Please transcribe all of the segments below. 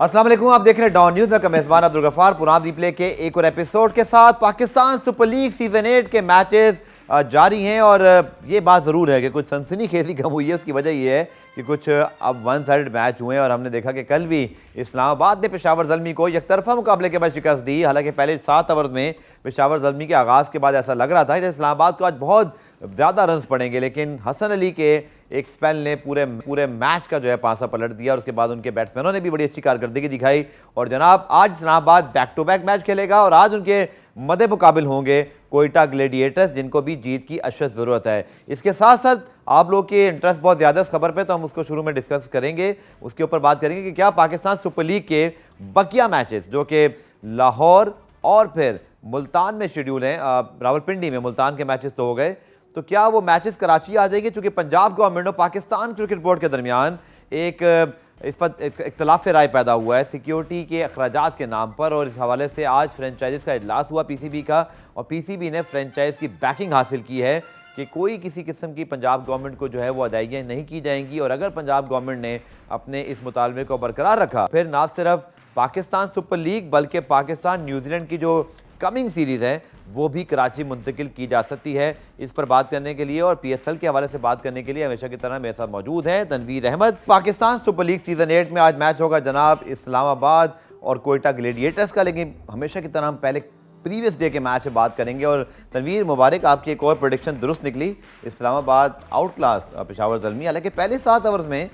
अस्सलाम वालेकुम, आप देख रहे हैं डॉन न्यूज़ में मेज़बान अब्दुल गफ्फार पुरान रिप्ले के एक और एपिसोड के साथ। पाकिस्तान सुपर लीग सीजन 8 के मैचेस जारी हैं और ये बात ज़रूर है कि कुछ सनसनीखेज़ी कम हुई है। उसकी वजह ये है कि कुछ अब वन साइडेड मैच हुए हैं और हमने देखा कि कल भी इस्लामाबाद ने पेशावर ज़ल्मी को एकतरफा मुकाबले के बाद शिकस्त दी। हालांकि पहले 7 ओवर में पेशावर ज़ल्मी के आगाज़ के बाद ऐसा लग रहा था कि इस्लामाबाद को आज बहुत ज़्यादा रन्स पड़ेंगे, लेकिन हसन अली के एक स्पेल ने पूरे मैच का जो है पासा पलट दिया और उसके बाद उनके बैट्समैनों ने भी बड़ी अच्छी कारकर्दगी दिखाई। और जनाब आज Islamabad back to back match खेलेगा और आज उनके मदे मुकाबिल होंगे कोयटा ग्लेडिएटर्स, जिनको भी जीत की अशद ज़रूरत है। इसके साथ साथ आप लोग के इंटरेस्ट बहुत ज़्यादा इस खबर पे, तो हम उसको शुरू में डिस्कस करेंगे। उसके ऊपर बात करेंगे कि क्या पाकिस्तान सुपर लीग के बकिया मैचेस जो कि लाहौर और फिर मुल्तान में शेड्यूल हैं, रावलपिंडी में मुल्तान के मैचेस तो हो गए, तो क्या वो मैचेस कराची आ जाएंगे? चूंकि पंजाब गवर्नमेंट और पाकिस्तान क्रिकेट बोर्ड के दरमियान एक इख्तलाफ राय पैदा हुआ है सिक्योरिटी के अखराजात के नाम पर, और इस हवाले से आज फ्रेंचाइजीज का इजलास हुआ पीसीबी का, और पीसीबी ने फ्रेंचाइज की बैकिंग हासिल की है कि कोई किसी किस्म की पंजाब गवर्नमेंट को जो है वो अदायगियाँ नहीं की जाएंगी। और अगर पंजाब गवर्नमेंट ने अपने इस मुतालबे को बरकरार रखा, फिर ना सिर्फ पाकिस्तान सुपर लीग बल्कि पाकिस्तान न्यूजीलैंड की जो कमिंग सीरीज़ है वो भी कराची मुंतकिल की जा सकती है। इस पर बात करने के लिए और पीएसएल के हवाले से बात करने के लिए हमेशा की तरह मेरे साथ मौजूद है Tanveer Ahmed. Pakistan super league season 8 में आज मैच होगा जनाब इस्लामाबाद और कोयटा ग्लेडिएटर्स का, लेकिन हमेशा की तरह हम पहले प्रीवियस डे के मैच से बात करेंगे। और तनवीर मुबारक, आपकी एक और प्रेडिक्शन दुरुस्त निकली, इस्लामाबाद आउट क्लास पेशावर ज़ल्मी। हालांकि पहले 7 ओवर्स में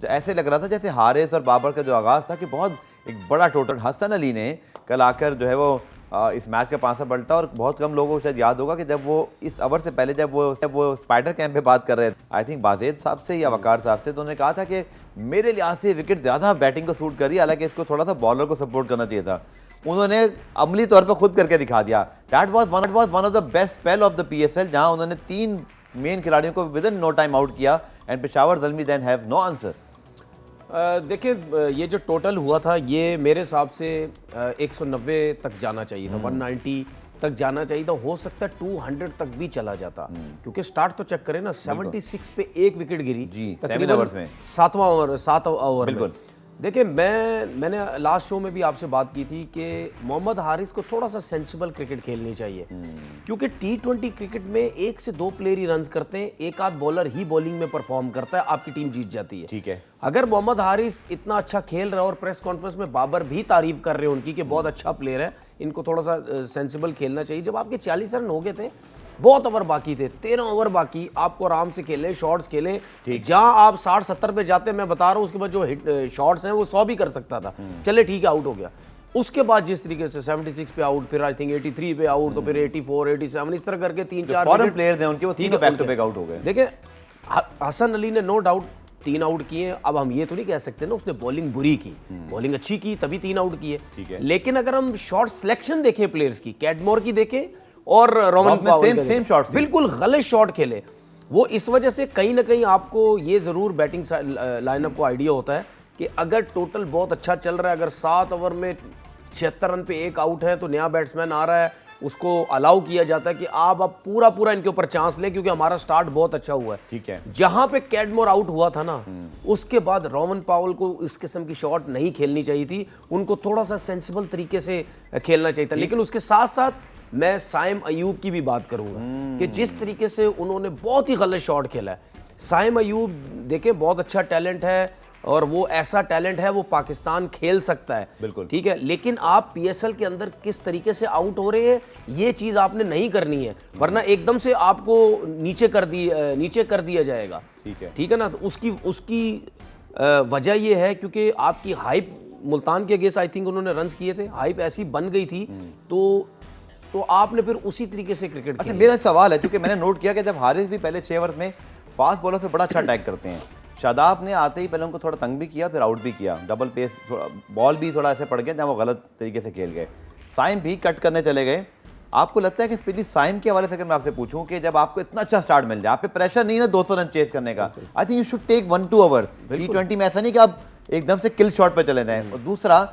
ऐसे लग रहा था जैसे हारिस और बाबर का जो आगाज़ था कि बहुत एक बड़ा टोटल हसन अली ने कल आकर जो है वो इस मैच का पासा पलटा। और बहुत कम लोगों को शायद याद होगा कि जब वो इस ओवर से पहले जब वो स्पाइडर कैंप पे बात कर रहे थे, आई थिंक बाजेद साहब से या वकार साहब से, तो उन्होंने कहा था कि मेरे लिहाज से विकेट ज़्यादा बैटिंग को सूट कर रही है, हालांकि इसको थोड़ा सा बॉलर को सपोर्ट करना चाहिए था। उन्होंने अमली तौर पर खुद करके दिखा दिया। That was one of the best spell of the PSL, जहां उन्होंने 3 मेन खिलाड़ियों को within no time out किया and Peshawar Zalmi then have no answer. देखिए, ये जो टोटल हुआ था ये मेरे हिसाब से 190 तक जाना चाहिए था, 190 तक जाना चाहिए था। हो सकता है 200 तक भी चला जाता, क्योंकि स्टार्ट तो चेक करें ना, 76 पे 1 विकेट गिरी जी 7 ओवर्स में, 7 ओवर बिल्कुल। देखिए, मैंने लास्ट शो में भी आपसे बात की थी कि मोहम्मद हारिस को थोड़ा सा सेंसिबल क्रिकेट खेलनी चाहिए, क्योंकि T20 क्रिकेट में 1 से 2 प्लेयर ही रन्स करते हैं, एक आध बॉलर ही बॉलिंग में परफॉर्म करता है, आपकी टीम जीत जाती है। ठीक है, अगर मोहम्मद हारिस इतना अच्छा खेल रहा है और प्रेस कॉन्फ्रेंस में बाबर भी तारीफ कर रहे हैं उनकी कि बहुत अच्छा प्लेयर है, इनको थोड़ा सा सेंसिबल खेलना चाहिए। जब आपके 40 रन हो गए थे, बहुत ओवर बाकी थे, 13 ओवर बाकी, आपको आराम से खेलें, शॉट्स खेलें। जहां आप 60-70 पे जाते हैं, मैं बता रहा हूं, उसके बाद जो हिट शॉट्स हैं वो 100 भी कर सकता था। चले ठीक है, आउट हो गया। उसके बाद जिस तरीके से 76 पे आउट, फिर आई थिंक 83 पे आउट, तो फिर 84, 87, इस तरह करके 3-4 फॉरेन प्लेयर्स हैं उनके, वो 3 बैक टू बैक आउट हो गए। देखिए, हसन अली ने नो डाउट 3 आउट किए। अब हम ये तो नहीं कह सकते ना उसने बॉलिंग बुरी की, बॉलिंग अच्छी की तभी 3 आउट किए। लेकिन अगर हम शॉट सिलेक्शन देखें प्लेयर्स की, कैडमोर की देखें और रोमन पावेल सेम शॉट्स, बिल्कुल गलत शॉट खेले वो। इस वजह से कहीं ना कहीं आपको ये जरूर बैटिंग लाइनअप को आइडिया होता है कि अगर टोटल बहुत अच्छा चल रहा है, अगर 7 ओवर में 76 रन पे 1 आउट है, तो नया बैट्समैन आ रहा है, उसको अलाउ किया जाता है कि आप अब पूरा इनके ऊपर चांस ले, क्योंकि हमारा स्टार्ट बहुत अच्छा हुआ है। ठीक है, जहां पे कैडमोर आउट हुआ था ना, उसके बाद रोमन पावेल को इस किस्म की शॉट नहीं खेलनी चाहिए थी, उनको थोड़ा सा सेंसिबल तरीके से खेलना चाहिए था। लेकिन उसके साथ साथ मैं साइम अयूब की भी बात करूंगा कि जिस तरीके से उन्होंने बहुत ही गलत शॉट खेला है। साइम अयूब देखें, बहुत अच्छा टैलेंट है और वो ऐसा टैलेंट है, वो पाकिस्तान खेल सकता है, बिल्कुल ठीक है। लेकिन आप पीएसएल के अंदर किस तरीके से आउट हो रहे हैं, ये चीज़ आपने नहीं करनी है, वरना एकदम से आपको नीचे कर दिया जाएगा। ठीक है ना। तो उसकी वजह ये है क्योंकि आपकी हाइप मुल्तान के अगेंस्ट आई थिंक उन्होंने रन्स किए थे, हाइप ऐसी बन गई थी, तो आपने फिर उसी तरीके से क्रिकेट। अच्छा, मेरा सवाल है, क्योंकि मैंने नोट किया कि जब हारिस भी पहले 6 ओवर्स में फास्ट बॉलर से बड़ा अच्छा अटैक करते हैं, शादाब ने आते ही पहले उनको थोड़ा तंग भी किया, फिर आउट भी किया, डबल पेस बॉल भी थोड़ा ऐसे पड़ गया जहाँ वो गलत तरीके से खेल गए। साइम भी कट करने चले गए। आपको लगता है कि स्पेशली साइम के हवाले से अगर मैं आपसे पूछूं कि जब आपको इतना अच्छा स्टार्ट मिल जाए, आप पे प्रेशर नहीं ना 200 रन चेज करने का, I think you should take 1-2 overs. T20 में ऐसा नहीं कि आप एकदम से किल शॉट पे चले जाएं। और दूसरा,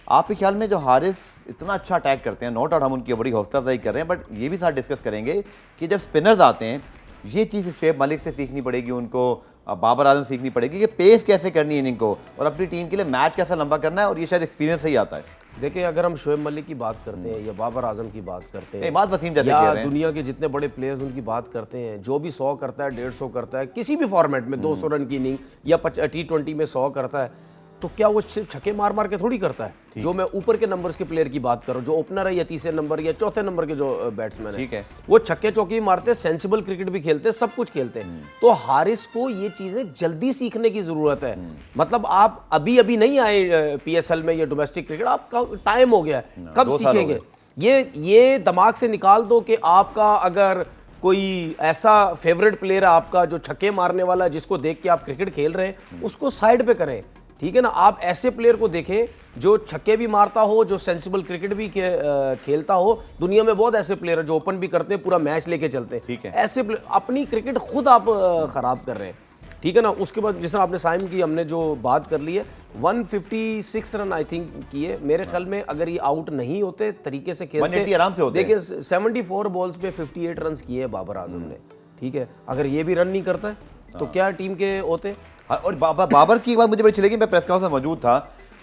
आपके ख्याल में जो हारिस इतना अच्छा अटैक करते हैं, नोट आउट हम उनकी बड़ी हौसला अफजाई कर रहे हैं, बट ये भी साथ डिस्कस करेंगे कि जब स्पिनर्स आते हैं ये चीज़ शुएब मलिक से सीखनी पड़ेगी उनको, बाबर आजम सीखनी पड़ेगी कि पेस कैसे करनी है इनिंग को और अपनी टीम के लिए मैच कैसा लंबा करना है, और ये शायद एक्सपीरियंस से ही आता है। देखिए, अगर हम शुएब मलिक की बात करते हैं या बाबर आजम की बात करते हैं इमाद वसीम जैसे या कह रहे हैं, दुनिया के जितने बड़े प्लेयर्स उनकी बात करते हैं, जो भी 100 करता है, 150 करता है, किसी भी फॉर्मेट में 200 रन की इनिंग या T20 में 100 करता है, तो क्या वो सिर्फ छक्के मार मार के थोड़ी करता है। जो मैं ऊपर के नंबर्स के प्लेयर की बात कर रहा हूँ, जो ओपनर है या तीसरे नंबर या चौथे नंबर के जो बैट्समैन ठीक है, वो छक्के चौके मारते हैं, सेंसिबल क्रिकेट भी खेलते हैं, सब कुछ खेलते हैं। तो हारिस को ये चीजें जल्दी सीखने की जरूरत है। मतलब आप अभी अभी नहीं आए PSL में या डोमेस्टिक क्रिकेट, आपका टाइम हो गया है, कब सीखेंगे? ये दिमाग से निकाल दो कि आपका अगर कोई ऐसा फेवरेट प्लेयर है आपका जो छक्के मारने वाला, जिसको देख के आप क्रिकेट खेल रहे हैं, उसको साइड पे करें, ठीक है ना। आप ऐसे प्लेयर को देखें जो छक्के भी मारता हो, जो सेंसिबल क्रिकेट भी खेलता हो। दुनिया में बहुत ऐसे प्लेयर हैं जो ओपन भी करते हैं, पूरा मैच लेके चलते हैं। ठीक है, ऐसे अपनी क्रिकेट खुद आप खराब कर रहे हैं, ठीक है ना। उसके बाद जिस तरह आपने साइम की हमने जो बात कर ली है, 156 रन आई थिंक किए मेरे ख्याल में। अगर ये आउट नहीं होते, तरीके से खेलते, 180 आराम से होते। देखिए 74 बॉल्स पे 58 रन किए बाबर आजम ने, ठीक है। अगर ये भी रन नहीं करता है तो क्या टीम के होते। और बाबर की बात मुझे बड़ी अच्छी लगी, मैं प्रेस कॉन्फ्रेंस में मौजूद था,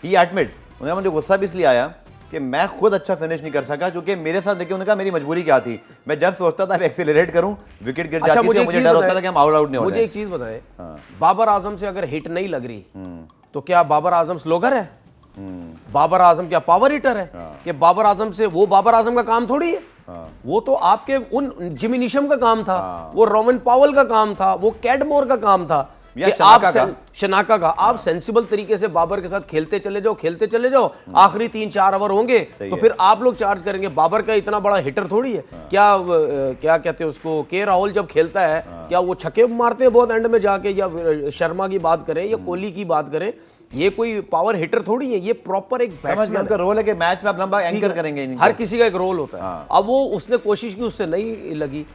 ही एडमिट, उन्हें मुझे गुस्सा भी इसलिए आया कि मैं खुद अच्छा फिनिश नहीं कर सका, क्योंकि मेरे साथ देखिए उन्होंने कहा मेरी मजबूरी क्या थी, मैं जब सोचता था एक्सीलरेट करूं, विकेट गिर जाती थी, मुझे डर होता था कि हम आउट नहीं हो मुझे एक चीज बताएं, बाबर आजम से अगर हिट नहीं लग रही तो क्या बाबर आजम स्लोगर है? बाबर आजम क्या पावर हिटर है? कि बाबर आजम से, वो बाबर आजम का काम थोड़ी है। वो तो आपके उन जिमी नीशम का काम था, वो रोमन पावल का काम था, वो कैडमोर का काम था, कि आप शनाका का आप सेंसिबल तरीके से बाबर के साथ खेलते चले जाओ, आखिरी 3-4 ओवर होंगे तो फिर आप लोग चार्ज करेंगे। बाबर का इतना बड़ा हिटर थोड़ी है। क्या कहते हैं उसको, के राहुल जब खेलता है, क्या वो छक्के मारते हैं बहुत एंड में जाके, या शर्मा की बात करें या कोहली की बात करें, ये कोई पावर हिटर थोड़ी है, ये प्रॉपर एक बैट्समैन का रोल है कि मैच में आप लंबा एंकर करेंगे। हर किसी का एक रोल होता है। अब वो उसने कोशिश की, उससे नहीं लगी।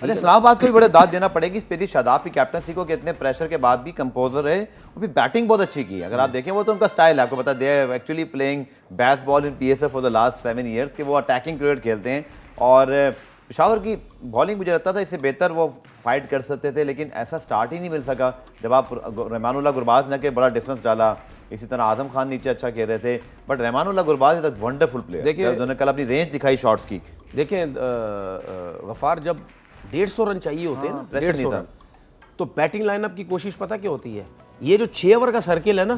अच्छा, इस्लामाबाद को भी बड़े दाद देना पड़ेगी स्पेशली शादाब की कैप्टनसी को, कि इतने प्रेशर के बाद भी कंपोजर रहे और भी बैटिंग बहुत अच्छी की। अगर आप देखें, वो तो उनका स्टाइल है, आपको पता they actually playing best ball in PSL for the last 7 years, कि वो अटैकिंग क्रिकेट खेलते हैं। और पेशावर की बॉलिंग मुझे लगता था इससे बेहतर वो फाइट कर सकते थे, लेकिन ऐसा स्टार्ट ही नहीं मिल सका। जब आप रहमानुल्लाह गुरबाज ने के बड़ा डिफरेंस डाला, इसी तरह आजम खान नीचे अच्छा खेल रहे थे, but Rahmanullah Gurbaz is a wonderful player. देखिए उन्होंने कल अपनी रेंज दिखाई शॉट्स की। देखें गफार, जब 150 रन चाहिए होते हैं ना, 150 रन, तो बैटिंग लाइनअप की कोशिश पता क्या होती है, ये जो 6 ओवर का सर्किल है ना,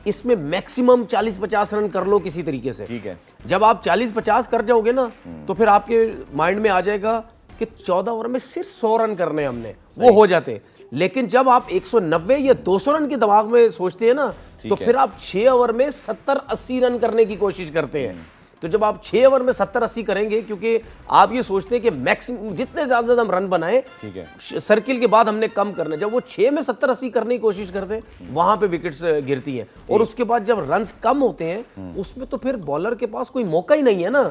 इसमें मैक्सिमम 40-50 रन कर लो किसी तरीके से। ठीक है, जब आप 40-50 कर जाओगे ना, तो फिर आपके माइंड में आ जाएगा कि 14 ओवर में सिर्फ 100 रन करने हमने, वो हो जाते। लेकिन जब आप 190 या 200 रन के दिमाग में सोचते हैं ना, तो फिर आप 6 ओवर में 70-80 रन करने की कोशिश करते हैं। तो जब आप 6 ओवर में 70-80 करेंगे, क्योंकि आप ये सोचते हैं कि मैक्सिमम जितने ज्यादा हम रन बनाए, ठीक है, सर्किल के बाद हमने कम करना। जब वो 6 में 70-80 करने की कोशिश करते हैं, वहां पे विकेट्स गिरती हैं। और उसके बाद जब रन्स कम होते हैं, उसमें तो फिर बॉलर के पास कोई मौका ही नहीं है ना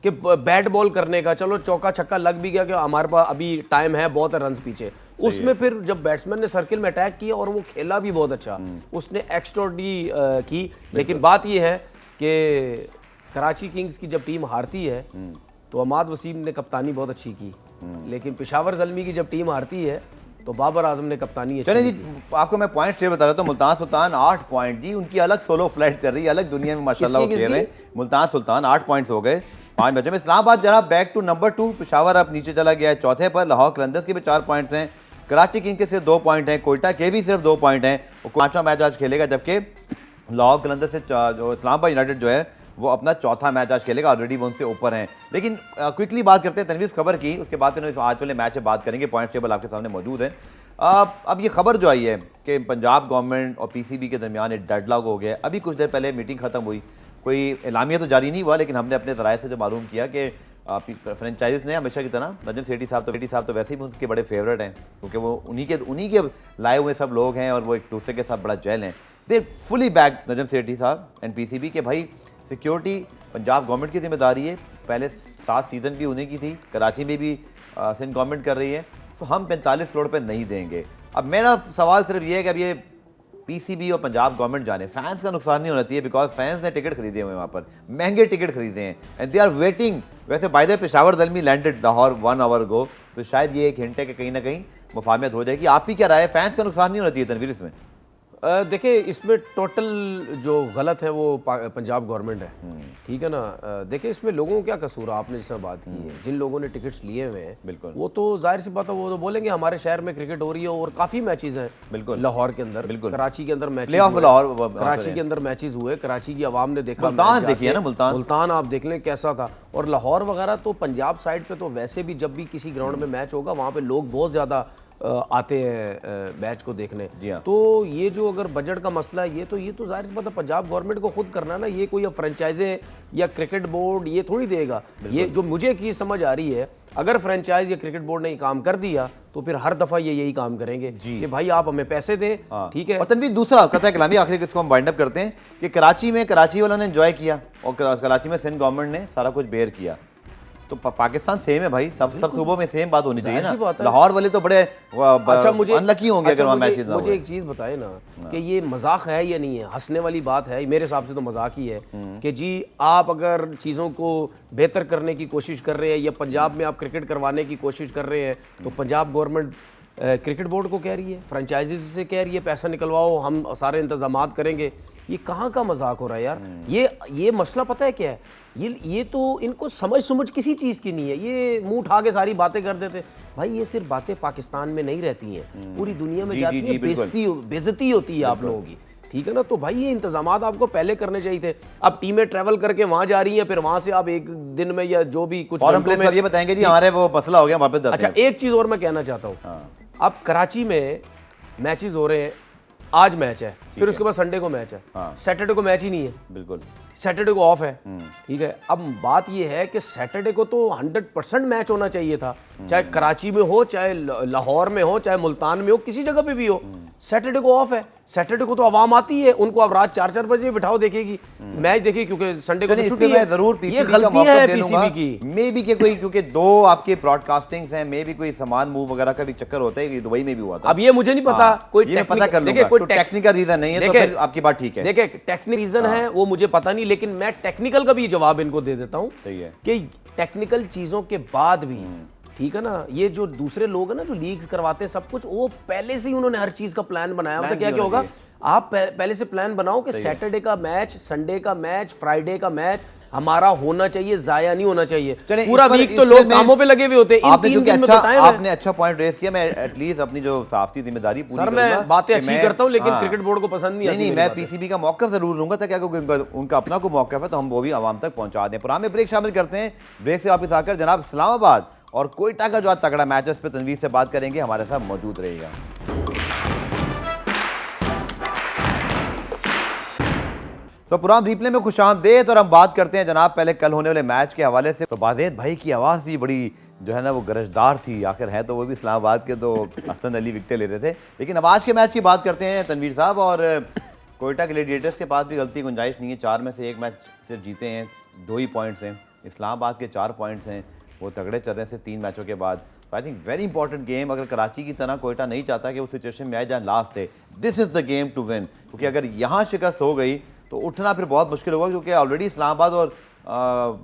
कि बैट बॉल करने का। चलो चौका छक्का लग भी गया कि हमारे पास अभी टाइम है, बहुत है रन्स पीछे। उसमें फिर जब बैट्समैन ने सर्किल में अटैक किया और वो खेला भी बहुत अच्छा, उसने एक्स्ट्राऑर्डिनरी की। लेकिन बात ये है कि कराची किंग्स की जब टीम हारती है तो इमाद वसीम ने कप्तानी बहुत अच्छी की, लेकिन पेशावर ज़ल्मी की जब टीम हारती है तो बाबर आजम ने कप्तानी अच्छी जी। आपको मैं पॉइंट शेयर बता रहा था, मुल्तान सुल्तान 8 पॉइंट जी, उनकी अलग सोलो फ्लाइट चल रही है, अलग दुनिया में माशाल्लाह वो खेल रहे हैं। मुल्तान सुल्तान 8 पॉइंट्स हो गए 5 मैचों में। इस्लामाबाद जरा बैक टू नंबर 2, पेशावर अब नीचे चला गया है चौथे पर। लाहौर कलंदर्स के भी 4 पॉइंट्स हैं, कराची किंग्स के सिर्फ 2 पॉइंट हैं, कोयटा के भी सिर्फ 2 पॉइंट हैं। वो 5वां मैच आज खेलेगा, जबकि लाहौर कलंदर्स से जो इस्लामाबाद यूनाइटेड जो है वो अपना चौथा मैच आज खेलेगा, ऑलरेडी वो उनसे ऊपर हैं। लेकिन क्विकली बात करते हैं तनवीर खबर की, उसके बाद फिर आज वाले मैच से बात करेंगे। पॉइंट टेबल आपके सामने मौजूद है। अब ये खबर जो आई है कि पंजाब गवर्नमेंट और PCB के दरमियान एक डेडलॉक हो गया। अभी कुछ देर पहले मीटिंग खत्म हुई, कोई एलामिया तो जारी नहीं हुआ, लेकिन हमने अपने ज़राए से जो मालूम किया कि फ्रेंचाइजीज ने हमेशा की तरह, नजम सेठी साहब तो वैसे ही उनके बड़े फेवरेट हैं, क्योंकि वो उन्हीं के लाए हुए सब लोग हैं और वो एक दूसरे के साथ बड़ा जेल हैं। दे फुली बैक नजम सेठी साहब एंड PCB के भाई सिक्योरिटी पंजाब गवर्नमेंट की जिम्मेदारी है। पहले 7 सीज़न भी उन्हीं की थी, कराची में भी सिंध गवर्नमेंट कर रही है, तो हम 45 करोड़ पे नहीं देंगे। अब मेरा सवाल सिर्फ ये है कि अब ये पीसीबी और पंजाब गवर्नमेंट जाने, फैंस का नुकसान नहीं होना चाहिए बिकॉज फैंस ने टिकट खरीदे हुए हैं वहाँ पर, महंगे टिकट खरीदे हैं एंड दे आर वेटिंग। वैसे by the way Peshawar Zalmi landed Lahore 1 hour ago, तो शायद ये एक हिंट है कि कहीं ना कहीं मुफाहमत हो जाएगी। आप ही क्या राय है, फैंस का नुकसान नहीं होना चाहिए तनवीर इसमें? देखिए इसमें टोटल जो गलत है वो पंजाब गवर्नमेंट है, ठीक है ना। देखिए इसमें लोगों को क्या कसूर है, आपने जिस तरह बात की है, जिन लोगों ने टिकट्स लिए हुए हैं बिल्कुल, वो तो जाहिर सी बात है, वो तो बोलेंगे हमारे शहर में क्रिकेट हो रही है और काफ़ी मैचेस हैं बिल्कुल लाहौर के अंदर, बिल्कुल, कराची के अंदर मैचेस, कराची के अंदर मैचेस हुए, कराची की आवाम ने देखा, मुल्तान देखिए ना, मुल्तान आप देख लें कैसा था, और लाहौर वगैरह तो पंजाब साइड पे तो वैसे भी जब भी किसी ग्राउंड में मैच होगा वहाँ पे लोग बहुत ज़्यादा आते हैं मैच को देखने। हाँ। तो ये जो अगर बजट का मसला है, ये तो जाहिर सी बात है पंजाब गवर्नमेंट को खुद करना है ना, ये कोई अब फ्रेंचाइजे या क्रिकेट बोर्ड ये थोड़ी देगा। ये जो मुझे एक चीज़ समझ आ रही है, अगर फ्रेंचाइज या क्रिकेट बोर्ड ने काम कर दिया तो फिर हर दफ़ा ये यही काम करेंगे कि भाई आप हमें पैसे दें, ठीक है। और तनवीर दूसरा कथा कलामी आखिरी किसको हम वाइंड अप करते हैं कि कराची वालों ने एंजॉय किया और कराची में सिंध गवर्नमेंट ने सारा कुछ बेयर किया, तो पाकिस्तान सेम है भाई, सब सूबों में सेम बात होनी चाहिए ना। लाहौर वाले तो बड़े अच्छा मुझे अनलकी होंगे अगर वहाँ मैचेस ना हो। मुझे एक चीज़ बताए ना कि ये मजाक है या नहीं है, हंसने वाली बात है, मेरे हिसाब से तो मजाक ही है कि जी आप अगर चीज़ों को बेहतर करने की कोशिश कर रहे हैं या पंजाब में आप क्रिकेट करवाने की कोशिश कर रहे हैं, तो पंजाब गवर्नमेंट क्रिकेट बोर्ड को कह रही है, फ्रेंचाइजीज से कह रही है पैसा निकलवाओ, हम सारे इंतजामात करेंगे। ये कहाँ का मजाक हो रहा है यार? ये मसला पता है क्या है, ये तो इनको समझ किसी चीज़ की नहीं है, ये मुंह उठा के सारी बातें कर देते। भाई ये सिर्फ बातें पाकिस्तान में नहीं रहती हैं, पूरी दुनिया में जाती है, बेइज्जती होती है आप लोगों की, ठीक है ना। तो भाई ये इंतजामात आपको पहले करने चाहिए थे। अब टीमें ट्रैवल करके वहां जा रही हैं, फिर वहां से आप एक दिन में या जो भी कुछ घंटों में ये बताएंगे जी हमारे वो मसला हो गया वापस जाते हैं। अच्छा एक चीज़ और मैं कहना चाहता हूँ, अब कराची में मैचेस हो रहे हैं, आज मैच है, फिर उसके बाद संडे को मैच है, सैटरडे को मैच ही नहीं है, बिल्कुल सैटरडे को ऑफ है, ठीक है। अब बात यह है कि सैटरडे को तो 100% मैच होना चाहिए था, चाहे कराची में हो, चाहे लाहौर में हो, चाहे मुल्तान में हो, किसी जगह पे भी हो, सैटरडे को ऑफ है। सैटरडे को तो आवाम आती है, उनको अब रात 4-4 बजे बिठाओ देखेगी, मैच देखेगी, क्योंकि संडे को तो छुट्टी है। जरूर ये गलती है पीसीबी की, मे बी के कोई, क्योंकि 2 आपके ब्रॉडकास्टिंग्स हैं, मे बी कोई सामान मूव वगैरह का भी चक्कर होता है, दुबई में भी हुआ था। अब ये मुझे नहीं पता, कोई पता कर लूंगा, कोई टेक्निकल रीजन नहीं है तो फिर आपकी बात ठीक है। देखिए टेक्निकल रीजन है वो मुझे पता नहीं, लेकिन मैं टेक्निकल का भी जवाब इनको दे देता हूं कि टेक्निकल चीजों के बाद भी, ठीक है ना, ये जो दूसरे लोग हैं ना जो लीग्स करवाते हैं सब कुछ, वो पहले से ही उन्होंने हर चीज का प्लान बनाया होता है। क्या क्या होगा, आप पहले से प्लान बनाओ कि सैटरडे का मैच, संडे का मैच, फ्राइडे का मैच हमारा होना चाहिए, जाया नहीं होना चाहिए। पूरा वीक तो लोग कामों पे लगे हुए होते हैं, इन 3 दिन में बताएं। आपने अच्छा पॉइंट रेज किया, मैं एटलीस्ट अपनी जो साफ्ती जिम्मेदारी पूरी करूंगा। सर मैं बातें अच्छी करता हूं, लेकिन क्रिकेट बोर्ड को पसंद नहीं आती। नहीं, मैं पीसीबी का मौका जरूर लूंगा ताकि उनका अपना कोई मौका है तो हम वो भी आवाम तक पहुंचा दें। पुराने ब्रेक शामिल करते हैं, ब्रेक से वापस आकर जनाब इस्लामाबाद और कोयटा का जो आज तगड़ा मैच है उस पर तनवीर से बात करेंगे, हमारे साथ मौजूद रहेगा। तो पुराम रिप्ले में खुशामदीद, और हम बात करते हैं जनाब पहले कल होने वाले मैच के हवाले से। तो बाज़ेद भाई की आवाज़ भी बड़ी जो है ना वो गरजदार थी, आखिर है तो वो भी इस्लामाबाद के, तो हसन अली विकेटें ले रहे थे। लेकिन अब आज के मैच की बात करते हैं तनवीर साहब, और कोयटा ग्लैडिएटर्स के पास भी गलती गुंजाइश नहीं है, 4 में से 1 मैच सिर्फ जीते हैं, 2 ही पॉइंट्स हैं। इस्लामाबाद के 4 पॉइंट्स हैं, वो तगड़े चल रहे हैं सिर्फ 3 मैचों के बाद। I think very important game, अगर कराची की तरह कोयटा नहीं चाहता कि वो सिचुएशन में आए जहाँ लास्ट थे, this is the game to win, क्योंकि अगर यहाँ शिकस्त हो गई तो उठना फिर बहुत मुश्किल होगा, क्योंकि ऑलरेडी इस्लामाबाद और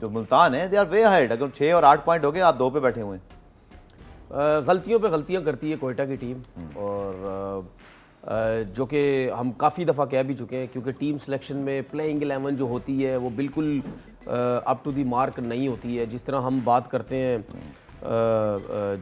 जो मुल्तान है दे आर वे अहेड। अगर 6 और 8 पॉइंट हो गए, आप 2 पे बैठे हुए हैं। गलतियों पे गलतियां करती है कोयटा की टीम, और जो कि हम काफ़ी दफ़ा कह भी चुके हैं, क्योंकि टीम सिलेक्शन में प्लेइंग 11 जो होती है वो बिल्कुल अप टू दी मार्क नहीं होती है। जिस तरह हम बात करते हैं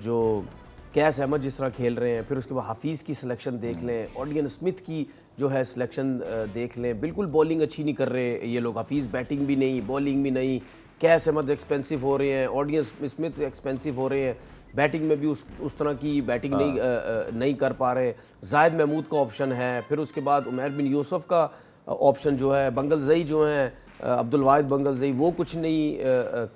जो कैस अहमद जिस तरह खेल रहे हैं, फिर उसके बाद हफीज़ की सिलेक्शन देख लें, ऑडियन स्मिथ की जो है सिलेक्शन देख लें, बिल्कुल बॉलिंग अच्छी नहीं कर रहे ये लोग। हफीज़ बैटिंग भी नहीं, बॉलिंग भी नहीं, कैस अहमद एक्सपेंसिव हो रहे हैं, ऑडियन स्मिथ एक्सपेंसिव हो रहे हैं, बैटिंग में भी उस तरह की बैटिंग नहीं कर पा रहे। जायद महमूद का ऑप्शन है, फिर उसके बाद उमैर बिन यूसुफ का ऑप्शन जो है, बंगलजई जो हैं अब्दुल वाहिद बंगलजई, वो कुछ नहीं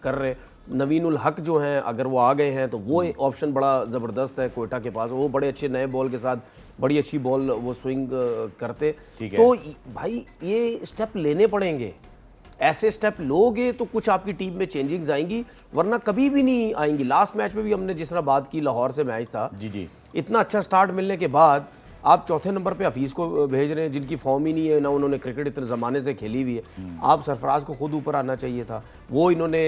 कर रहे। नवीनुल हक जो हैं अगर वो आ गए हैं तो वो ऑप्शन बड़ा ज़बरदस्त है कोयटा के पास, वो बड़े अच्छे नए बॉल के साथ बड़ी अच्छी बॉल वो स्विंग करते। तो भाई ये स्टेप लेने पड़ेंगे, ऐसे स्टेप लोगे तो कुछ आपकी टीम में चेंजिंग्स आएंगी, वरना कभी भी नहीं आएंगी। लास्ट मैच में भी हमने जिस तरह बात की, लाहौर से मैच था, जी, इतना अच्छा स्टार्ट मिलने के बाद आप चौथे नंबर पे हफीज़ को भेज रहे हैं, जिनकी फॉर्म ही नहीं है, ना उन्होंने क्रिकेट इतने ज़माने से खेली हुई है। आप सरफराज को खुद ऊपर आना चाहिए था, वो इन्होंने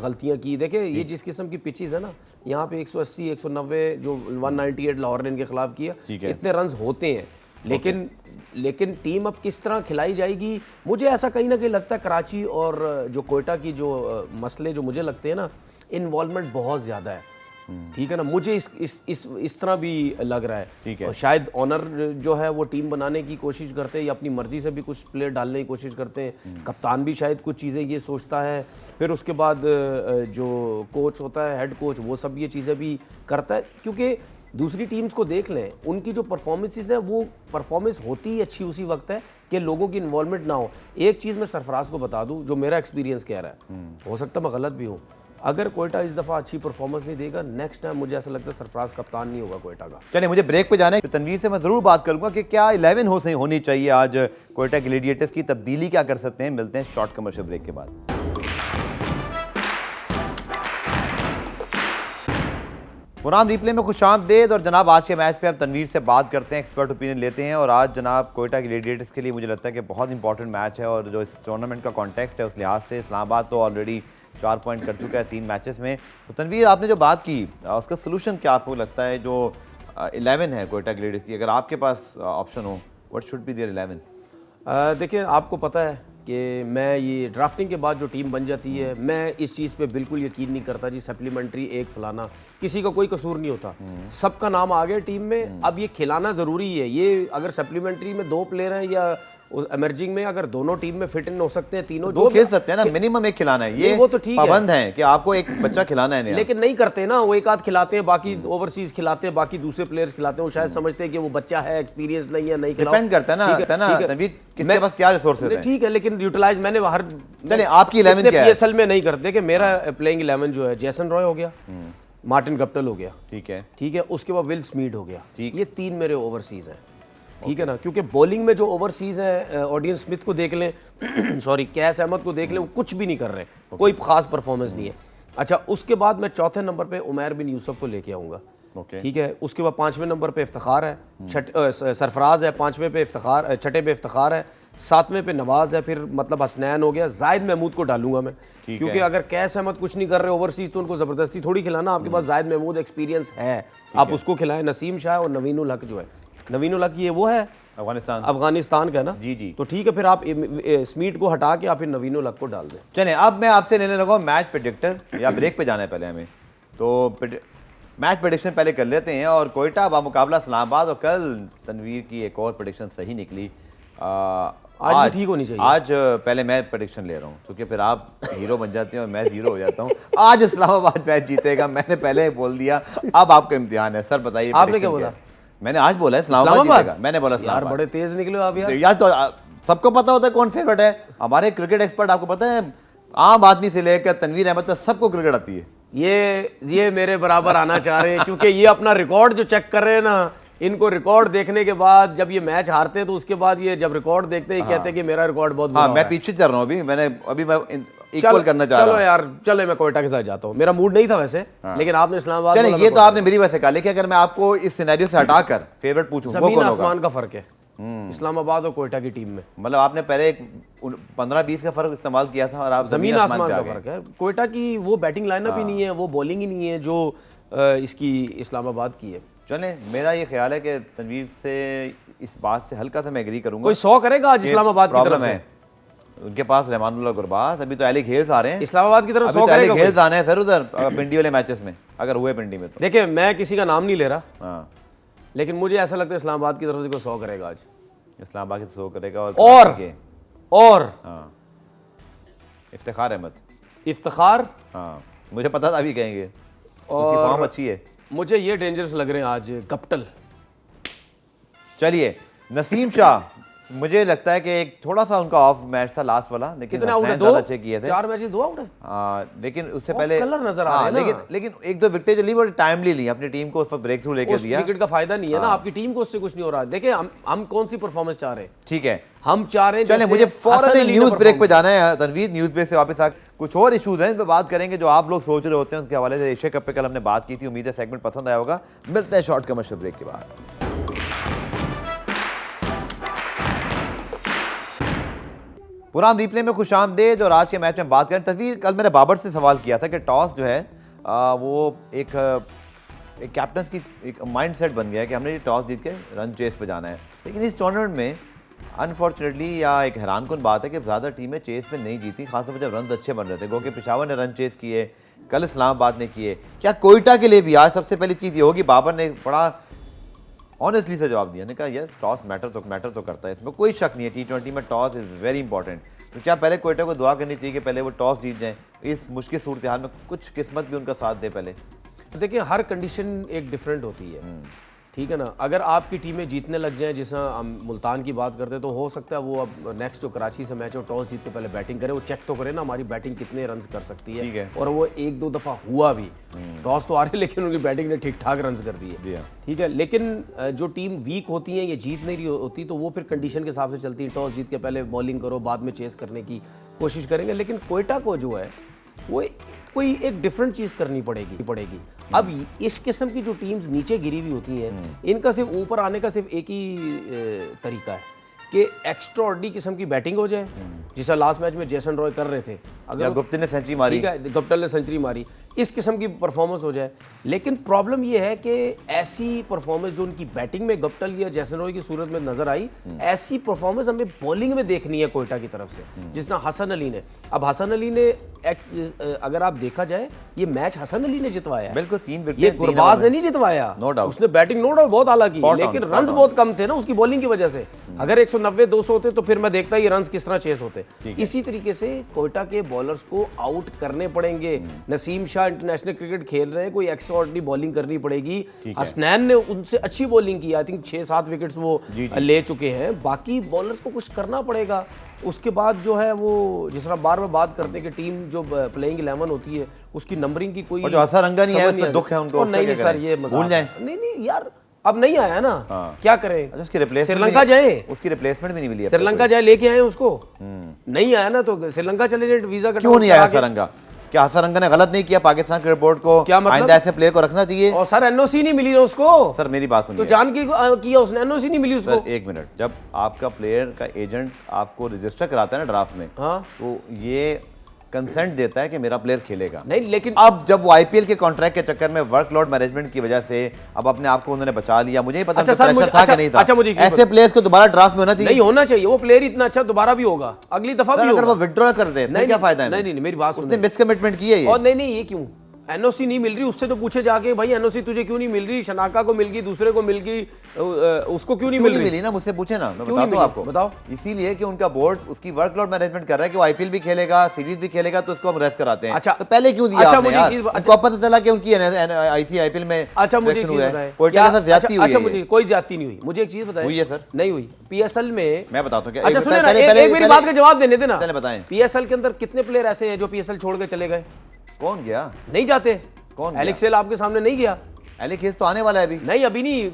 गलतियां की। देखें ये जिस किस्म की पिचेस है ना, यहाँ पे 180 190 जो 198 लाहौर ने इनके खिलाफ किया, इतने रन होते हैं। लेकिन टीम अब किस तरह खिलाई जाएगी, मुझे ऐसा कहीं ना कहीं लगता है कराची और जो कोयटा की जो मसले जो मुझे लगते हैं ना, इन्वॉल्वमेंट बहुत ज़्यादा है। ठीक है ना, मुझे इस तरह भी लग रहा है। ठीक है। और शायद ऑनर जो है वो टीम बनाने की कोशिश करते हैं या अपनी मर्जी से भी कुछ प्लेयर डालने की कोशिश करते हैं। कप्तान भी शायद कुछ चीज़ें ये सोचता है, फिर उसके बाद जो कोच होता है, हेड कोच, वो सब ये चीज़ें भी करता है। क्योंकि दूसरी टीम्स को देख लें, उनकी जो परफॉर्मेंसेस है वो परफॉर्मेंस होती ही अच्छी उसी वक्त है कि लोगों की इन्वॉल्वमेंट ना हो। एक चीज़ मैं सरफराज को बता दूं, जो मेरा एक्सपीरियंस कह रहा है, हो सकता है मैं गलत भी हूँ, अगर कोयटा इस दफ़ा अच्छी परफॉर्मेंस नहीं देगा, नेक्स्ट टाइम मुझे ऐसा लगता है सरफराज कप्तान नहीं होगा कोयटा का। चलिए, मुझे ब्रेक पे जाना है। तनवीर से मैं ज़रूर बात करूंगा कि क्या 11 होनी चाहिए आज कोयटा ग्लेडिएटर्स की, तब्दीली क्या कर सकते हैं। मिलते हैं शॉर्ट कमर्शियल ब्रेक के बाद। पुराम रिप्ले में खुशामदीद। और जनाब आज के मैच पे अब तनवीर से बात करते हैं, एक्सपर्ट ओपिनियन लेते हैं। और आज जनाब कोयटा ग्लेडिएटर्स के लिए मुझे लगता है कि बहुत इंपॉर्टेंट मैच है, और जो इस टूर्नामेंट का कॉन्टेक्स्ट है उस लिहाज से इस्लामाबाद तो ऑलरेडी 4 पॉइंट कर चुका है 3 मैचेस में। तो तनवीर, आपने जो बात की उसका सोल्यूशन क्या आपको लगता है? जो 11 है कोयटा ग्लेडिएटर्स की, अगर आपके पास ऑप्शन हो, व्हाट शुड बी देयर 11? देखिए, आपको पता है कि मैं ये ड्राफ्टिंग के बाद जो टीम बन जाती है, मैं इस चीज़ पे बिल्कुल यकीन नहीं करता जी सप्लीमेंट्री एक फलाना, किसी का कोई कसूर नहीं होता, सबका नाम आ गया टीम में। अब ये खिलाना ज़रूरी है। ये अगर सप्लीमेंट्री में 2 प्लेयर हैं या एमर्जिंग में अगर दोनों टीम में फिट इन हो सकते हैं, तीनों दो खेल सकते हैं ना, मिनिमम एक खिलाना है। ये वो तो ठीक पाबंद है कि आपको एक बच्चा खिलाना है। लेकिन नहीं करते ना, वो एक आध खिलाते हैं, बाकी ओवरसीज खिलाते हैं, बाकी दूसरे प्लेयर्स खिलाते हैं। वो शायद समझते हैं कि वो बच्चा है, एक्सपीरियंस नहीं है, नहीं खिलाओ। डिपेंड करता है ना तनवीर, किसके पास क्या रिसोर्सेज हैं। ठीक है, लेकिन यूटिलाइज मैंने हर, चलिए आपकी 11 क्या है? PSL में नहीं करते कि मेरा प्लेइंग 11 जो है, जैसन रॉय हो गया, मार्टिन गप्टिल हो गया, ठीक है, उसके बाद विल स्मीड हो गया, ये 3 मेरे ओवरसीज हैं। ठीक है ना, क्योंकि बॉलिंग में जो ओवरसीज है, ऑडियन स्मिथ को देख लें सॉरी कैस अहमद को देख लें, वो कुछ भी नहीं कर रहे, कोई खास परफॉर्मेंस नहीं है। अच्छा, उसके बाद मैं चौथे नंबर पे उमैर बिन यूसुफ को लेके आऊँगा। ठीक है, उसके बाद 5वें नंबर पे इफ्तिखार है, सरफराज है, 5वें पे इफ्तिखार, 6ठे पे इफ्तिखार है, 7वें पे नवाज है, फिर मतलब हसनैन हो गया, जायद महमूद को डालूंगा मैं, क्योंकि अगर कैस अहमद कुछ नहीं कर रहे ओवरसीज तो उनको ज़बरदस्ती थोड़ी खिलाना। आपके पास जायद महमूद एक्सपीरियंस है, आप उसको खिलाएं। नसीम शाह और नवीनुल हक जो है, नवीनुल हक ये वो है अफगानिस्तान का ना, जी। तो ठीक है, फिर आप स्मीट को हटा के आप फिर नवीनुल हक को डाल दें। चलें, अब मैं आपसे लेने लगा मैच प्रेडिक्टर, या ब्रेक पे जाना है पहले हमें, तो मैच प्रेडिक्शन पहले कर लेते हैं। और कोयटा बामुकाबला इस्लामाबाद, और कल तनवीर की एक और प्रेडिक्शन सही निकली। आज ठीक होनी चाहिए। आज पहले मैं प्रेडिक्शन ले रहा हूँ, क्योंकि फिर आप हीरो बन जाते हैं और मैं जीरो हो जाता हूँ। आज इस्लामाबाद मैच जीतेगा, मैंने पहले ही बोल दिया। अब आपका इम्तिहान है। सर बताइए, आपने क्या बोला? मैंने आज बोला इस्लामाबाद जीतेगा, मैंने बोला यार बड़े तेज निकले आप यार। तो सबको पता होता है कौन फेवरेट है। हमारे क्रिकेट एक्सपर्ट, आपको पता है, आम आदमी से लेकर तनवीर अहमद तक सबको क्रिकेट आती है। ये मेरे बराबर आना चाह रहे हैं, क्योंकि ये अपना रिकॉर्ड जो चेक कर रहे हैं ना, इनको रिकॉर्ड देखने के बाद जब ये मैच हारते हैं तो उसके बाद ये जब रिकॉर्ड देखते हैं, कहते हैं कि मेरा रिकॉर्ड बहुत बुरा है। मैं पीछे चल रहा हूँ अभी, मैं इक्वल करना चाह रहा हूँ। चलो यार, चलो मैं कोयटा के साथ जाता हूँ। मेरा मूड नहीं था वैसे, लेकिन आपने इस्लामाबाद, चलिए ये तो आपने मेरी वजह से कहा, लेकिन अगर मैं आपको इस सिनेरियो से हटाकर फेवरेट पूछूं, वो कौन होगा? आसमान का फर्क है इस्लामाबाद और कोयटा की टीम में। मतलब आपने पहले एक 15-20 का फर्क इस्तेमाल किया था, और आप जमीन आसमान का फर्क है। कोयटा की वो बैटिंग लाइनअप ही नहीं है, वो बॉलिंग ही नहीं है जो इसकी इस्लामाबाद की है। चलें, मेरा ये ख्याल है कि तनवीर से इस बात से हल्का सा मैं एग्री करूंगा। कोई 100 करेगा आज इस्लामाबाद की तरफ से? उनके पास रहमानुल्लाह गुरबाज, अभी तो एली खेल्स आ रहे हैं इस्लामाबाद की तरफ। 100 करेगा? खेल्स आने हैं सर उधर पिंडी वाले मैचेस में, अगर हुए पिंडी में तो। देखिए, मैं किसी का नाम नहीं ले रहा, लेकिन मुझे ऐसा लगता है इस्लामाबाद की तरफ से कोई 100 करेगा आज। इस्लामाबाद की 100 करेगा। और इफ्तिखार अहमद, इफ्तिखार, मुझे पता था अभी कहेंगे, उसकी फॉर्म अच्छी है। मुझे ये डेंजरस लग रहे हैं आज गप्टिल। चलिए, नसीम शाह, मुझे लगता है कि एक थोड़ा सा उनका ऑफ मैच था लास्ट वाला, लेकिन ज़्यादा अच्छे किए थे। 4 मैच 2 आउट है, लेकिन उससे पहले कलर नजर आ रहा है ना। लेकिन 1-2 विकेटें जो ली वो टाइमली ली, अपनी टीम को उस पर ब्रेक थ्रू लेकर दिया। विकेट का फायदा नहीं है ना, आपकी टीम को उससे कुछ नहीं हो रहा है। देखिए, हम कौन सी परफॉर्मेंस चाह रहे हैं? ठीक है, हम चाह रहे हैं। चले, मुझे फौरन न्यूज ब्रेक पे जाना है तनवीर। न्यूज ब्रेक से वापस आकर कुछ और इशूज हैं, इस पर बात करेंगे जो आप लोग सोच रहे होते हैं। उसके हवाले से एशिया कप पे कल हमने बात की थी, उम्मीद है सेगमेंट पसंद आया होगा। मिलते हैं शॉर्ट कमर्शियल ब्रेक के बाद। पुराम रिप्ले में खुशामदेद और आज के मैच में बात करें। तस्वीर, कल मैंने बाबर से सवाल किया था कि टॉस जो है वो एक कैप्टन की एक माइंड सेट बन गया है कि हमने ये टॉस जीत के रन चेस पे जाना है, लेकिन इस टूर्नामेंट में अनफॉर्चुनेटली या एक हैरानकुन बात है कि ज़्यादा टीमें चेस पे नहीं जीती, खासतौर पर जब रन अच्छे बन रहे थे। गो कि पेशावर ने रन चेस किए, कल इस्लामाबाद ने किए। क्या कोयटा के लिए भी आज सबसे पहली चीज़ ये होगी, बाबर ने बड़ा ऑनेस्टली से जवाब दिया, ने कहा यस टॉस मैटर तो करता है, इसमें कोई शक नहीं है, T20 में टॉस इज़ वेरी इंपॉर्टेंट। तो क्या पहले कोयटा को दुआ करनी चाहिए कि पहले वो टॉस जीत जाएं, इस मुश्किल सूरत हाल में कुछ किस्मत भी उनका साथ दे पहले? देखिए, हर कंडीशन एक डिफरेंट होती है, ठीक है ना। अगर आपकी टीमें जीतने लग जाएं, जैसा हम मुल्तान की बात करते हैं, तो हो सकता है वो अब नेक्स्ट जो कराची से मैच हो टॉस जीत के पहले बैटिंग करे, वो चेक तो करे ना हमारी बैटिंग कितने रन कर सकती है। और वो एक दो दफ़ा हुआ भी, टॉस तो आ रहे लेकिन उनकी बैटिंग ने ठीक ठाक रन कर दिए, ठीक है। लेकिन जो टीम वीक होती है, ये जीत नहीं रही होती, तो वो फिर कंडीशन के हिसाब से चलती है। टॉस जीत के पहले बॉलिंग करो, बाद में चेस करने की कोशिश करेंगे। लेकिन कोयटा को जो है वो कोई एक डिफरेंट चीज़ करनी पड़ेगी। अब इस किस्म की जो टीम्स नीचे गिरी हुई होती हैं, इनका सिर्फ ऊपर आने का सिर्फ एक ही तरीका है कि एक्स्ट्राऑर्डिनरी किस्म की बैटिंग हो जाए, जिसे लास्ट मैच में जैसन रॉय कर रहे थे। अगर गुप्ता ने सेंचुरी मारी, ठीक है, गुप्ता ने सेंचुरी मारी, इस किस्म की परफॉर्मेंस हो जाए। लेकिन प्रॉब्लम यह है कि ऐसी परफॉर्मेंस जो उनकी बैटिंग में गप्टल या जैसन रॉय की सूरत में नजर आई, ऐसी परफॉर्मेंस हमें बॉलिंग में देखनी है कोयटा की तरफ से, जिसना हसन अली ने। अब हसन अली ने अगर आप देखा जाए, ये मैच हसन अली ने जितवाया, बिल्कुल 3 विकेट, ये गुरबाज ने नहीं जितवाया, नो डाउट। उसने बैटिंग नो डाउट बहुत आला की, लेकिन रन्स बहुत कम थे ना उसकी बॉलिंग की वजह से। अगर 190-200 होते तो फिर मैं देखता ये रन्स किस तरह चेस होते। इसी तरीके से कोयटा के बॉलर्स को आउट करने पड़ेंगे। नसीम शाह इंटरनेशनल क्रिकेट खेल रहे हैं, कोई एक्स्ट्राऑर्डिनरी बॉलिंग करनी पड़ेगी। हसनैन ने उनसे अच्छी बॉलिंग की, आई थिंक 6-7 विकेट्स वो ले चुके हैं। बाकी बॉलर्स को कुछ करना पड़ेगा। उसके बाद जो है वो जिस तरह बार बार बात करते हैं कि टीम जो प्लेइंग 11 होती है उसकी नंबरिंग की कोई, और जो हसरंगा नहीं है उसमें दुख है उनको। नहीं सर, ये भूल जाए। नहीं यार, अब नहीं आया ना, क्या करें। अच्छा, उसकी रिप्लेसमेंट श्रीलंका जाए, उसकी रिप्लेसमेंट भी नहीं मिली। श्रीलंका जाए लेके आए उसको, नहीं आया ना, तो श्रीलंका चले जाए, वीजा का क्यों नहीं आया हसरंगा? क्या हसरंगा ने गलत नहीं किया? पाकिस्तान क्रिकेट बोर्ड को क्या मतलब? आइंदा ऐसे प्लेयर को रखना चाहिए। और सर एनओसी नहीं मिली ना उसको। सर मेरी बात सुनिए, तो जान की किया उसने, एनओसी नहीं मिली उसको। सर एक मिनट, जब आपका प्लेयर का एजेंट आपको रजिस्टर कराता है ना ड्राफ्ट में, तो ये कंसेंट देता है कि मेरा प्लेयर खेलेगा। नहीं, लेकिन अब जब वो आईपीएल के कॉन्ट्रैक्ट के चक्कर में वर्कलोड मैनेजमेंट की वजह से अब अपने आप को उन्होंने बचा लिया, मुझे नहीं पता अच्छा, प्रेशर था कि नहीं था। अच्छा, मुझे ऐसे प्लेयर्स को दोबारा ड्राफ्ट में होना चाहिए। नहीं होना चाहिए, वो प्लेयर इतना अच्छा दोबारा भी होगा, अगली दफा भी होगा। अगर वो विड्रॉ कर दे तो क्या फायदा है? नहीं, मेरी बात उसने मिसकमिटमेंट की है ये। और नहीं, ये क्यों एनओसी नहीं मिल रही? उससे तो पूछे जाके, भाई एनओसी तुझे क्यों नहीं मिल रही? शनाका को मिल गई, दूसरे को मिल गई, उसको क्यों नहीं मिल रही? मिली ना, मुझसे पूछे ना, मैं क्यों बताता हूं आपको। बताओ। इसीलिए कि उनका बोर्ड उसकी वर्कलोड मैनेजमेंट कर रहा है कि वो आईपीएल भी खेलेगा, सीरीज भी खेलेगा, तो उसको हम रेस्ट कराते हैं। अच्छा, तो पहले क्यों दिया अच्छा, आपने यार? उनको पता चला कि उनकी आईपीएल में अच्छा, मुझे कोयटा के साथ ज्यादती हुई है। अच्छा, मुझे कोई ज्यादती नहीं हुई, मुझे एक चीज बताएं। हुई है सर? नहीं हुई। पीएसएल में मैं बताता हूं। अच्छा सुनिए ना, एक मेरी बात का जवाब देने देना। पहले बताएं, पीएसएल के अंदर कितने प्लेयर ऐसे हैं जो पीएसएल छोड़ के चले गए? कौन गया? नहीं जाते। कौन? एलेक्स सेल आपके सामने नहीं गया। एलेक्स सेल तो आने वाला है अभी। नहीं, अभी नहीं,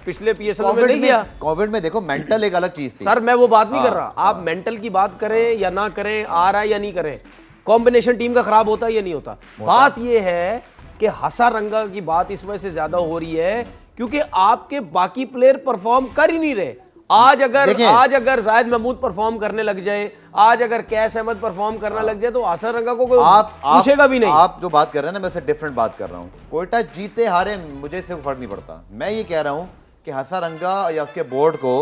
पिछले पीएसएल में नहीं गया। कोविड में देखो, मेंटल एक अलग चीज थी। सर मैं वो बात नहीं कर रहा, आप मेंटल की बात करें या ना करें, आ रहा है या नहीं करें, कॉम्बिनेशन टीम का खराब होता है या नहीं होता। बात ये है कि हसरंगा की बात इस वजह से ज्यादा हो रही है क्योंकि आपके बाकी प्लेयर परफॉर्म कर ही नहीं रहे। आज अगर जायद महमूद परफॉर्म करने लग जाए, आज अगर कैस अहमद परफॉर्म करना लग जाए, तो हसरंगा को कोई पूछेगा भी नहीं। आप जो बात कर रहे हैं ना, मैं उससे डिफरेंट बात कर रहा हूं। कोयटा जीते हारे मुझे इससे फर्क नहीं पड़ता। मैं ये कह रहा हूं कि हसरंगा या उसके बोर्ड को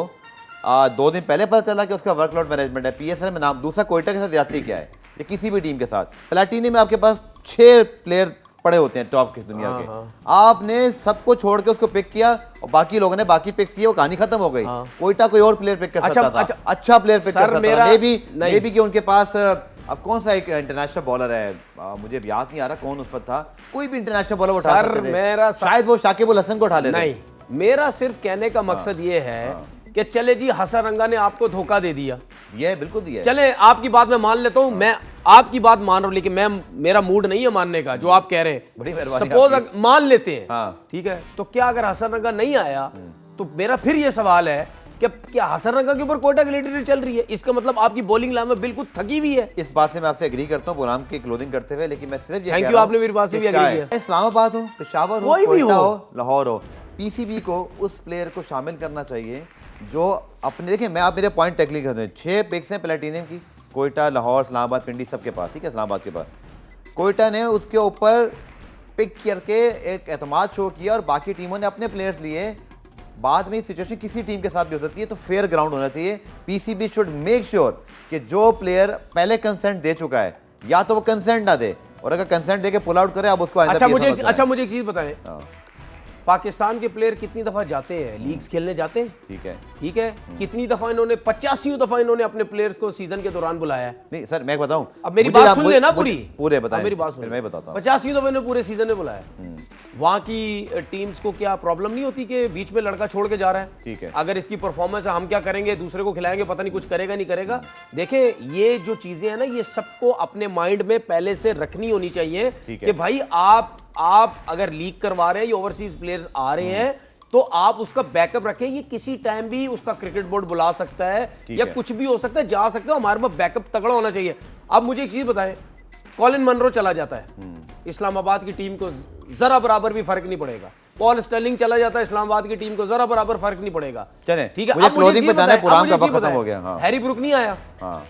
2 दिन पहले पता चला कि उसका वर्कलोड मैनेजमेंट है। पीएसएल में नाम दूसरा, कोयटा के साथ ज्यादती क्या है या किसी भी टीम के साथ। प्लेटिनी में आपके पास 6 प्लेयर पड़े होते हैं टॉप के दुनिया के, आपने सबको छोड़ के उसको पिक किया और बाकी लोगों ने बाकी पिक्स किए, वो कहानी खत्म हो गई। कोयटा कोई और प्लेयर पिक कर सकता था, अच्छा प्लेयर पिक कर सकता था। मे बी कि उनके पास अब कौन सा एक इंटरनेशनल बॉलर है, मुझे याद नहीं आ रहा कौन उस पर था, कोई भी इंटरनेशनल बॉलर उठा सकते थे। शायद वो शाकिब उल हसन को उठा लेते। नहीं, मेरा सिर्फ कहने का मकसद ये है कि चले जी, हसरंगा ने आपको धोखा दे दिया, ये बिल्कुल दिया। चले आपकी बात मैं मान लेता हूं, मैं आपकी बात मान रहा हूं, लेकिन मेरा मूड नहीं है मानने का जो आप कह रहे हैं। सपोज मान लेते हैं, ठीक है, तो क्या अगर हसरंगा नहीं आया तो मेरा फिर ये सवाल है कि क्या हसरंगा के ऊपर कोयटा की लीडरशिप चल रही है? इसका मतलब आपकी बॉलिंग लाइन में बिल्कुल थकी हुई है। इस बात से मैं आपसे एग्री करता हूं प्रोग्राम की क्लोजिंग करते हुए, लेकिन मैं सिर्फ थैंक यू, आपने मेरी बात से भी एग्री किया। इस्लामाबाद हो, पेशावर हो, कोयटा हो, लाहौर हो, पीसीबी को उस प्लेयर को शामिल करना चाहिए जो अपने, देखिए मैं आप मेरे पॉइंट टेक्निक करते हैं, 6 पिक्स हैं प्लेटिनियम की, कोयटा, लाहौर, इस्लामाबाद, पिंडी सबके पास, ठीक है, इस्लामाबाद के पास। कोयटा ने उसके ऊपर पिक करके एक एतमाद शो किया और बाकी टीमों ने अपने प्लेयर्स लिए। बाद में सिचुएशन किसी टीम के साथ भी हो सकती है, तो फेयर ग्राउंड होना चाहिए। पीसीबी शुड मेक श्योर कि जो प्लेयर पहले कंसेंट दे चुका है या तो वो कंसेंट ना दे, और अगर कंसेंट देके पुल आउट करे अब उसको अच्छा मुझे एक चीज बताएं, पाकिस्तान के प्लेयर कितनी दफा जाते हैं लीग्स खेलने जाते हैं? ठीक है कितनी दफा इन्होंने 85 दफा इन्होंने अपने प्लेयर्स को सीजन के दौरान बुलाया है? नहीं सर मैं बताऊं, अब मेरी बात सुन लेना पूरे बताएं, मेरी बात सुन, मैं बताता हूं। 85 दफा इन्होंने पूरे सीजन में बुलाया। वहां की टीम्स को क्या प्रॉब्लम नहीं होती कि बीच में लड़का छोड़ के जा रहा है? ठीक है, अगर इसकी परफॉर्मेंस है हम क्या करेंगे, दूसरे को खिलाएंगे, पता नहीं कुछ करेगा नहीं करेगा। देखें ये जो चीजें हैं ना, ये सबको अपने माइंड में पहले से रखनी होनी चाहिए कि भाई आप अगर लीग करवा रहे हैं, ये ओवरसीज प्लेयर्स आ रहे हैं, तो आप उसका बैकअप रखें। ये किसी टाइम भी उसका क्रिकेट बोर्ड बुला सकता है या कुछ भी हो सकता है, जा सकते हो, हमारे पास बैकअप तगड़ा होना चाहिए। अब मुझे एक चीज बताएं, कॉलिन मनरो चला जाता है इस्लामाबाद की टीम को जरा बराबर भी फर्क नहीं पड़ेगा। पॉल स्टर्लिंग चला जाता है इस्लामाबाद की टीम को, जरा बराबर फर्क नहीं पड़ेगा। चले ठीक है, मुझे क्लोजिंग पे जाना है, पुरान का वक्त खत्म हो गया। हाँ। हैरी ब्रुक नहीं आया, हाँ।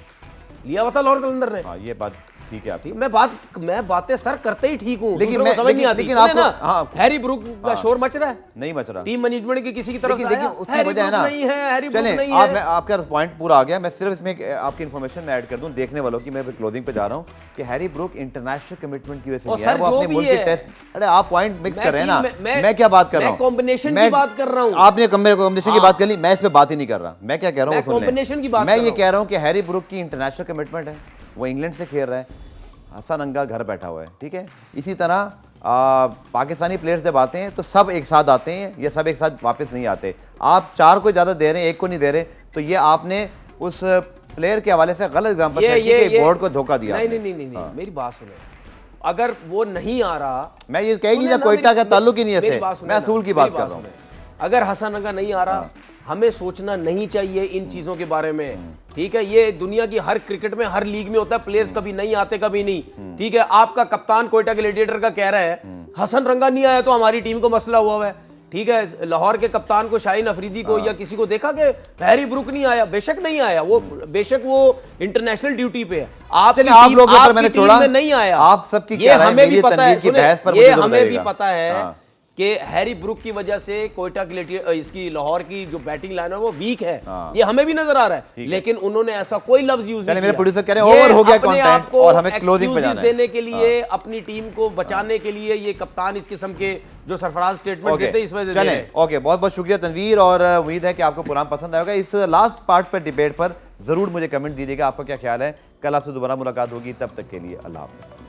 लिया हुआ था लाहौर कलंदर ने। हाँ, ये बात ठीक है आपकी। मैं बातें सर करते ही ठीक हूं, लेकिन मैं समझ नहीं आती। लेकिन आपको हाँ, हैरी ब्रुक का शोर मच रहा है, नहीं मच रहा टीम मैनेजमेंट की किसी की तरफ से लेकिन उसकी वजह है ना, नहीं है हैरी ब्रुक चलें, नहीं आप है। मैं आपका पॉइंट पूरा आ गया। मैं सिर्फ इसमें आपकी इन्फॉर्मेशन में ऐड कर दूं देखने वालों की, मैं क्लोजिंग पे जा रहा हूं कि हैरी ब्रुक इंटरनेशनल कमिटमेंट की वजह से नहीं है, वो अपने मुल्क के टेस्ट। अरे आप पॉइंट मिक्स कर रहे हैं ना, मैं क्या बात कर रहा हूं, कॉम्बिनेशन की बात कर रहा हूं। आपने कॉम्बिनेशन की बात कर ली, मैं इस पे बात ही नहीं कर रहा। मैं क्या कह रहा हूं, कॉम्बिनेशन की बात मैं ये कह रहा हूं कि हैरी ब्रुक की इंटरनेशनल कमिटमेंट है, वो इंग्लैंड से खेल रहा है, हसन अंगा घर बैठा हुआ है, ठीक है। इसी तरह पाकिस्तानी प्लेयर्स जब आते हैं तो सब एक साथ आते हैं, ये सब एक साथ वापस नहीं आते। आप 4 को ज़्यादा दे रहे हैं, 1 को नहीं दे रहे, तो ये आपने उस प्लेयर के हवाले से गलत एग्जाम्पल सेट बोर्ड को धोखा दिया। नहीं, मेरी बात सुने, अगर वो नहीं आ रहा, मैं ये कह नहीं रहा कोयटा का ताल्लुक ही नहीं है, मैं असूल की बात कर रहा हूँ। अगर हसन अंगा नहीं आ रहा, हमें सोचना नहीं चाहिए इन चीजों के बारे में, ठीक है। ये दुनिया की हर क्रिकेट में हर लीग में होता है, प्लेयर्स कभी नहीं आते कभी नहीं, ठीक है। आपका कप्तान कोयटा ग्लैडिएटर का कह रहा है हसन रंगा नहीं आया तो हमारी टीम को मसला हुआ है, ठीक है। लाहौर के कप्तान को, शाहीन अफरीदी को या किसी को देखा कि हैरी ब्रुक नहीं आया? बेशक नहीं आया, वो बेशक वो इंटरनेशनल ड्यूटी पे है। आप लोगों पर मैंने छोड़ा, नहीं आया, आप सबकी ये हमें भी पता है, ये हमें भी पता है कि हैरी ब्रुक की वजह से कोयटा इसकी लाहौर की जो बैटिंग लाइन है वो वीक है, ये हमें भी नजर आ रहा है, लेकिन उन्होंने ऐसा कोई लफ्ज यूज नहीं किया। मेरे प्रोड्यूसर कह रहे हैं ओवर हो गया कंटेंट और हमें क्लोजिंग पे जाना है। देने के लिए, अपनी टीम को बचाने के लिए ये कप्तान इस किस्म के जो सरफराज स्टेटमेंट देते हैं इस वजह से। चलें, ओके, बहुत बहुत शुक्रिया तनवीर, और उम्मीद है कि आपको प्रोग्राम पसंद आएगा। इस लास्ट पार्ट पर डिबेट पर जरूर मुझे कमेंट दीजिएगा, आपका क्या ख्याल है। कल आपसे दोबारा मुलाकात होगी, तब तक के लिए अल्लाह हाफ़िज़।